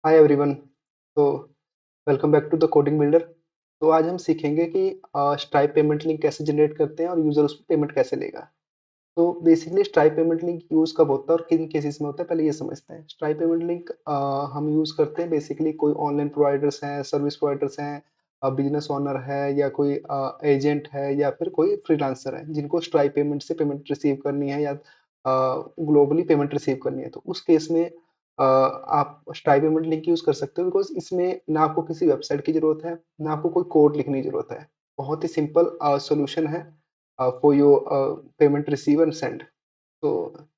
हाय everyone. तो welcome back to the coding builder. तो आज हम सीखेंगे कि स्ट्राइप पेमेंट लिंक कैसे जनरेट करते हैं और यूजर उस पर पेमेंट कैसे लेगा। तो basically stripe payment link use कब होता है और किन केसेस में होता है, पहले ये समझते हैं। स्ट्राइप पेमेंट लिंक हम यूज करते हैं बेसिकली कोई ऑनलाइन प्रोवाइडर्स हैं, सर्विस प्रोवाइडर्स हैं, बिजनेस ओनर है या कोई एजेंट है या फिर कोई फ्रीलांसर है जिनको स्ट्राइप पेमेंट से पेमेंट रिसीव करनी है या ग्लोबली पेमेंट रिसीव करनी है। तो उस केस में आप स्ट्राइप पेमेंट लिंक यूज कर सकते हो बिकॉज इसमें ना आपको किसी वेबसाइट की जरूरत है, ना आपको कोई कोड लिखने की जरूरत है। बहुत ही सिंपल सोल्यूशन है for your payment receive and send. तो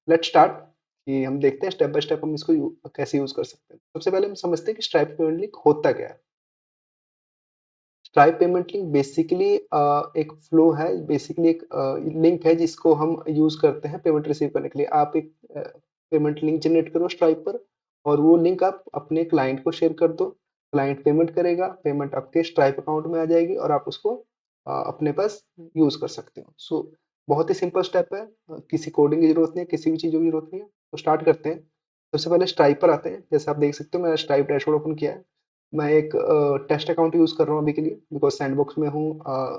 लेट्स स्टार्ट कि हम देखते हैं स्टेप बाय स्टेप हम इसको कैसे यूज कर सकते हैं। सबसे पहले हम समझते हैं कि स्ट्राइप पेमेंट लिंक होता क्या है। स्ट्राइप पेमेंट लिंक बेसिकली एक फ्लो है, बेसिकली एक लिंक है जिसको हम यूज करते हैं पेमेंट रिसीव करने के लिए। आप एक पेमेंट लिंक जनरेट करो स्ट्राइप पर और वो लिंक आप अपने क्लाइंट को शेयर कर दो। क्लाइंट पेमेंट करेगा, पेमेंट आपके स्ट्राइप अकाउंट में आ जाएगी और आप उसको अपने पास यूज कर सकते हो। सो बहुत ही सिंपल स्टेप है, किसी कोडिंग की जरूरत नहीं है, किसी भी चीज़ों की जरूरत नहीं है। तो स्टार्ट करते हैं। सबसे पहले स्ट्राइप पर आते हैं। जैसे आप देख सकते हो मैंने स्ट्राइप डैशबोर्ड ओपन किया है। मैं एक टेस्ट अकाउंट यूज़ कर रहा हूँ अभी के लिए बिकॉज सैंडबॉक्स में हूँ,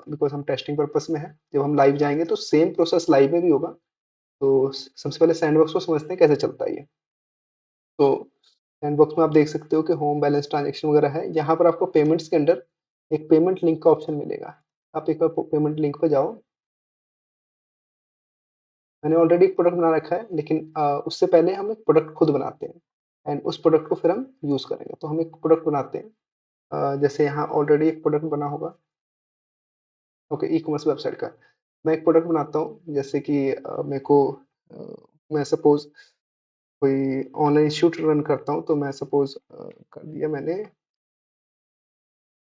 बिकॉज हम टेस्टिंग पर्पस में है। जब हम लाइव जाएंगे तो सेम प्रोसेस लाइव में भी होगा। तो सबसे पहले सैंडबॉक्स को समझते हैं कैसे चलता है ये। तो सैंडबॉक्स में आप देख सकते हो कि होम बैलेंस ट्रांजेक्शन वगैरह है। यहाँ पर आपको पेमेंट्स के अंदर एक पेमेंट लिंक का ऑप्शन मिलेगा। आप एक बार पेमेंट लिंक पर जाओ। मैंने ऑलरेडी एक प्रोडक्ट बना रखा है लेकिन उससे पहले हम एक प्रोडक्ट खुद बनाते हैं एंड उस प्रोडक्ट को फिर हम यूज़ करेंगे। तो हम एक प्रोडक्ट बनाते हैं। जैसे यहाँ ऑलरेडी एक प्रोडक्ट बना होगा। ओके, ई कॉमर्स वेबसाइट का मैं एक प्रोडक्ट बनाता हूँ। जैसे कि मेरे को मैं सपोज कोई ऑनलाइन इंस्टीट्यूट रन करता हूँ। तो मैं सपोज कर दिया मैंने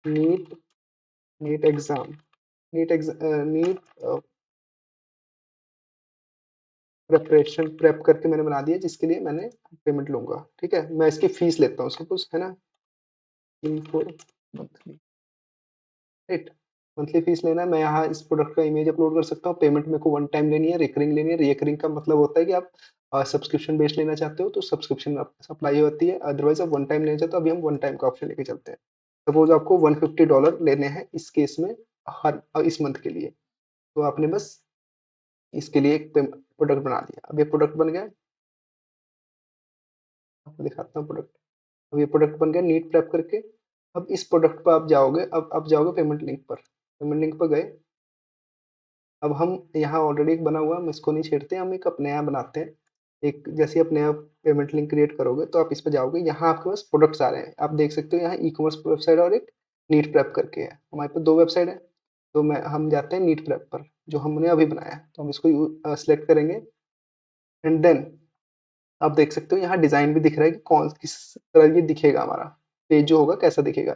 NEET NEET exam NEET preparation prep करके मैंने बना दिया जिसके लिए मैंने पेमेंट लूंगा। ठीक है, मैं इसकी फीस लेता हूँ सपोज, है ना। इनको मंथली, राइट, मंथली फीस लेना है। मैं यहाँ इस प्रोडक्ट का इमेज अपलोड कर सकता हूँ। पेमेंट मेरे को वन टाइम लेनी है, रिकरिंग लेनी है। रिकरिंग का मतलब होता है कि आप सब्सक्रिप्शन बेस्ड लेना चाहते हो तो सब्सक्रिप्शन अप्लाई होती है, अदरवाइज आप वन टाइम लेना चाहते हो। अभी हम वन टाइम का ऑप्शन लेके चलते हैं। सपोज आपको $150 लेने हैं इस केस में, हर इस मंथ के लिए। तो आपने बस इसके लिए एक प्रोडक्ट बना दिया। अब ये प्रोडक्ट बन गया। आपको दिखाता हूँ प्रोडक्ट। अब ये प्रोडक्ट बन गया नीट प्रेप करके। अब इस प्रोडक्ट पर आप जाओगे, अब जाओगे पेमेंट लिंक पर। पेमेंट लिंक पर गए। अब हम यहाँ ऑलरेडी एक बना हुआ है, हम इसको नहीं छेड़ते, हम एक अपने यहाँ बनाते हैं। एक जैसे अपने आप पेमेंट लिंक क्रिएट करोगे तो आप इस पर जाओगे, यहाँ आपके पास प्रोडक्ट्स आ रहे हैं। आप देख सकते हो यहाँ ई कॉमर्स वेबसाइट और एक नीट प्रेप करके है। हमारे पास दो वेबसाइट है। तो मैं हम जाते हैं नीट प्रेप पर जो हमने अभी बनाया है। तो हम इसको सिलेक्ट करेंगे एंड देन आप देख सकते हो यहाँ डिजाइन भी दिख रहा है कि कौन किस तरह ये दिखेगा, हमारा पेज जो होगा कैसा दिखेगा।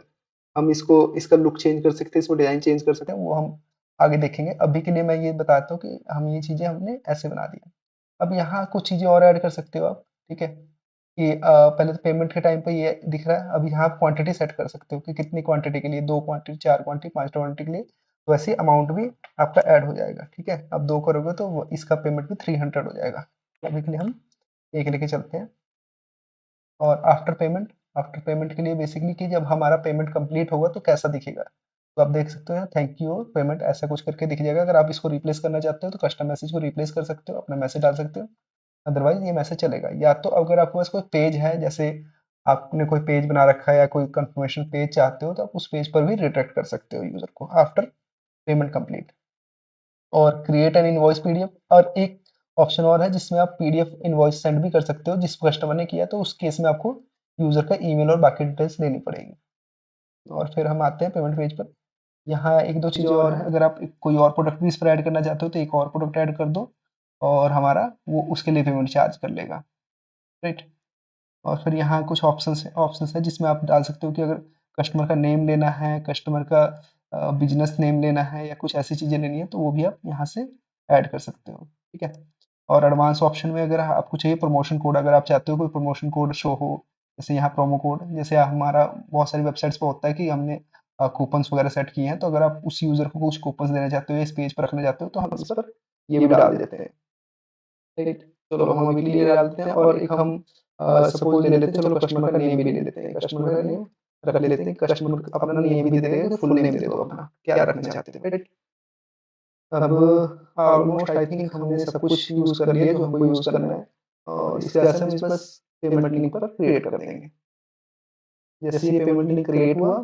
हम इसको इसका लुक चेंज कर सकते हैं, इसमें डिजाइन चेंज कर सकते हैं, वो हम आगे देखेंगे। अभी के लिए मैं ये बताता हूँ कि हम ये चीजें हमने ऐसे बना दी है। अब यहाँ कुछ चीजें और ऐड कर सकते हो आप। ठीक है, कि पहले तो पेमेंट के टाइम पे ये दिख रहा है। अब यहाँ आप क्वांटिटी सेट कर सकते हो कि कितनी क्वांटिटी के लिए, 2 क्वांटिटी, 4 क्वांटिटी, 5 क्वांटिटी के लिए। तो वैसे अमाउंट भी आपका ऐड हो जाएगा। ठीक है, अब 2 करोगे तो इसका पेमेंट भी 300 हो जाएगा। अभी के लिए हम एक लेके चलते हैं। और आफ्टर पेमेंट के लिए बेसिकली कि जब हमारा पेमेंट कंप्लीट होगा तो कैसा दिखेगा। तो आप देख सकते हो थैंक यू पेमेंट ऐसा कुछ करके दिख जाएगा। अगर आप इसको रिप्लेस करना चाहते हो तो कस्टम मैसेज को रिप्लेस कर सकते हो, अपना मैसेज डाल सकते हो। अदरवाइज ये मैसेज चलेगा। या तो अगर आपके पास कोई पेज है, जैसे आपने कोई पेज बना रखा है या कोई कंफर्मेशन पेज चाहते हो तो आप उस पेज पर भी रिडायरेक्ट कर सकते हो यूजर को आफ्टर पेमेंट कंप्लीट। और क्रिएट एन इनवॉइस पीडीएफ, और एक ऑप्शन और है जिसमें आप पीडीएफ इनवॉइस सेंड भी कर सकते हो जिस कस्टमर ने किया। तो उस केस में आपको यूजर का ईमेल और बाकी डिटेल्स देनी पड़ेगी। और फिर हम आते हैं पेमेंट पेज पर। यहाँ एक दो चीज़ें और हैं, अगर आप कोई और प्रोडक्ट भी इस पर ऐड करना चाहते हो तो एक और प्रोडक्ट ऐड कर दो और हमारा वो उसके लिए पेमेंट चार्ज कर लेगा। राइट। और फिर यहाँ कुछ ऑप्शंस है जिसमें आप डाल सकते हो कि अगर कस्टमर का नेम लेना है, कस्टमर का बिजनेस नेम लेना है या कुछ ऐसी चीज़ें लेनी है तो वो भी आप यहाँ से ऐड कर सकते हो। ठीक है। और एडवांस ऑप्शन में अगर आपको चाहिए प्रमोशन कोड, अगर आप चाहते हो कोई प्रमोशन कोड शो हो, जैसे यहाँ प्रोमो कोड, जैसे हमारा बहुत सारी वेबसाइट्स पे होता है कि हमने कूपन्स वगैरह सेट किए हैं। तो अगर आप उस यूज़र को कुछ कूपन्स देना चाहते हो इस पेज पर रखना चाहते हो तो हम इस पर ये भी डाल देते हैं। ठीक, चलो हम अभी के लिए डाल देते हैं। और एक हम सपोज ले लेते हैं, चलो कस्टमर का नेम भी ले लेते हैं, कस्टमर का नेम रख लेते हैं, कस्टमर अपना नेम भी दे देगा कि फुल नेम दे दो अपना, क्या रखना चाहते हो, राइट। अब ऑलमोस्ट आई थिंक हमने सब कुछ यूज़ कर लिया जो हमको यूज़ करना है, और इसके बाद से हम इस बस पेमेंट लिंक पर क्रिएट कर देंगे। जैसे ये पेमेंट लिंक क्रिएट हुआ,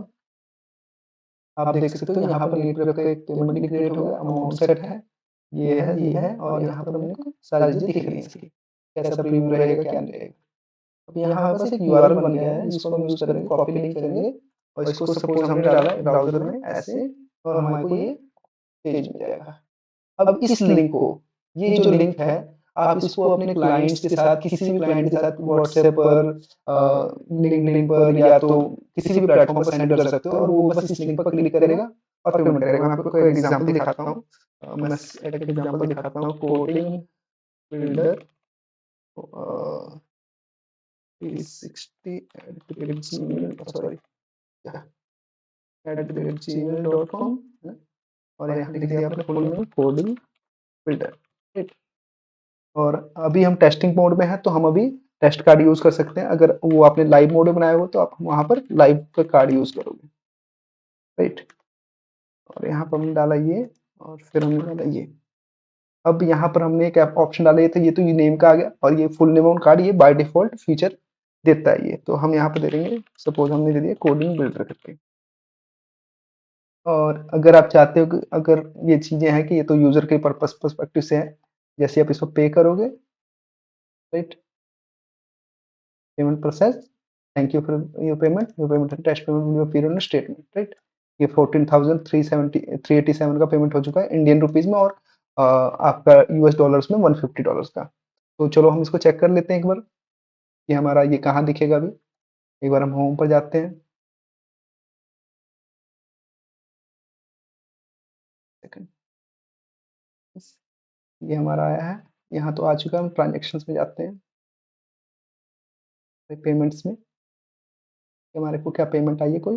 आप देख सकते हो यहाँ पर नीट का एक पेमेंट लिंक क्रिएट हो गया, अमाउंट सेट है, ये है, और यहाँ पर हमने को सारी चीज़ें दिख रही हैं इसकी, कैसा प्रीव्यू रहेगा, क्या नहीं रहेगा। अब यहाँ हमारे पास एक यूआरएल बन गया है जिसको हम यूज़ करेंगे, कॉपी लिंक करेंगे, और इसको सपोज हमने डाला है ब्राउज़र में ऐसे, और हमारे को ये पेज मिल जाएगा। अब इस लिंक को, ये जो लिंक है, आप इसको अपने क्लाइंट्स के साथ, किसी भी क्लाइंट के साथ व्हाट्सएप पर, लिंक्डइन पर, या तो किसी भी प्लेटफॉर्म पर सेंड कर सकते हो, और वो बस इस लिंक पर क्लिक करेगा और पेमेंट करेगा। मैं आपको कोई एग्जांपल दिखाता हूँ, मैं एक एग्जांपल दिखाता हूँ, कोडिंग बिल्डर 360@gmail.com, और यहाँ लिख दिया आपने full name coding builder, right. और अभी हम टेस्टिंग मोड में है, तो हम अभी टेस्ट कार्ड यूज कर सकते हैं। अगर वो आपने लाइव मोड में बनाया हो तो आप वहां पर लाइव का कार्ड यूज करोगे, राइट। और यहाँ पर हमने डाला ये, और फिर हमने डाला ये। अब यहाँ पर हमने एक ऑप्शन डाला, तो ये तो ये नेम का आ गया, और ये फुल नेम ऑन कार्ड ये बाय डिफॉल्ट फीचर देता है ये, तो हम यहाँ पर दे देंगे, सपोज हमने दे दिया कोडिंग बिल्डर करके। और अगर आप चाहते हो कि अगर ये चीजें हैं कि ये तो यूजर के पर्पस पर्सपेक्टिव से है, जैसे आप इसको पे करोगे, right, payment process, thank you for your payment test payment will appear on statement, right. ये 14,387 का पेमेंट हो चुका है इंडियन रुपीज में, और आपका यूएस डॉलर्स में $150 का। तो चलो हम इसको चेक कर लेते हैं एक बार कि हमारा ये कहाँ दिखेगा अभी। एक बार हम होम पर जाते हैं, सेकंड, ये हमारा आया है, यहाँ तो आ चुका है। हम ट्रांजेक्शन्स में जाते हैं, पेमेंट्स में हमारे को क्या पेमेंट आई है कोई,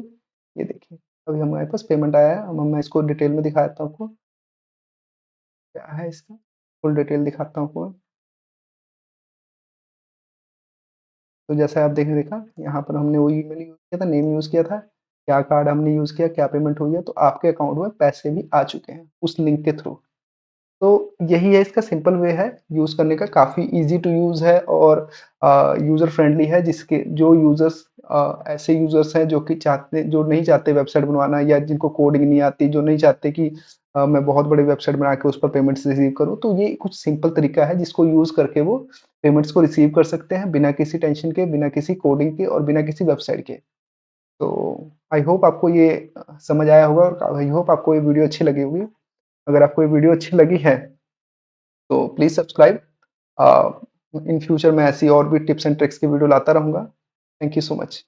ये देखिए अभी हमारे पास पेमेंट आया है। अब मैं इसको डिटेल में दिखाता हूँ आपको क्या है इसका, फुल डिटेल दिखाता हूँ आपको। तो जैसा आप देखने देखा, यहाँ पर हमने वो ईमेल यूज़ किया था, नेम यूज़ किया था, क्या कार्ड हमने यूज़ किया, क्या पेमेंट हुई है, तो आपके अकाउंट में पैसे भी आ चुके हैं उस लिंक के थ्रू। तो यही है, इसका सिंपल वे है यूज़ करने का, काफ़ी ईज़ी टू यूज़ है, और यूज़र फ्रेंडली है, जिसके जो यूज़र्स ऐसे यूज़र्स हैं जो कि चाहते, जो नहीं चाहते वेबसाइट बनवाना, या जिनको कोडिंग नहीं आती, जो नहीं चाहते कि मैं बहुत बड़ी वेबसाइट बना के उस पर पेमेंट्स रिसीव करूँ, तो ये कुछ सिंपल तरीका है जिसको यूज़ करके वो पेमेंट्स को रिसीव कर सकते हैं बिना किसी टेंशन के, बिना किसी कोडिंग के, और बिना किसी वेबसाइट के। तो आई होप आपको ये समझ आया होगा, और आई होप आपको ये वीडियो अच्छी लगी होगी। अगर आपको ये वीडियो अच्छी लगी है तो प्लीज़ सब्सक्राइब। इन फ्यूचर मैं ऐसी और भी टिप्स एंड ट्रिक्स की वीडियो लाता रहूँगा। Thank you so much.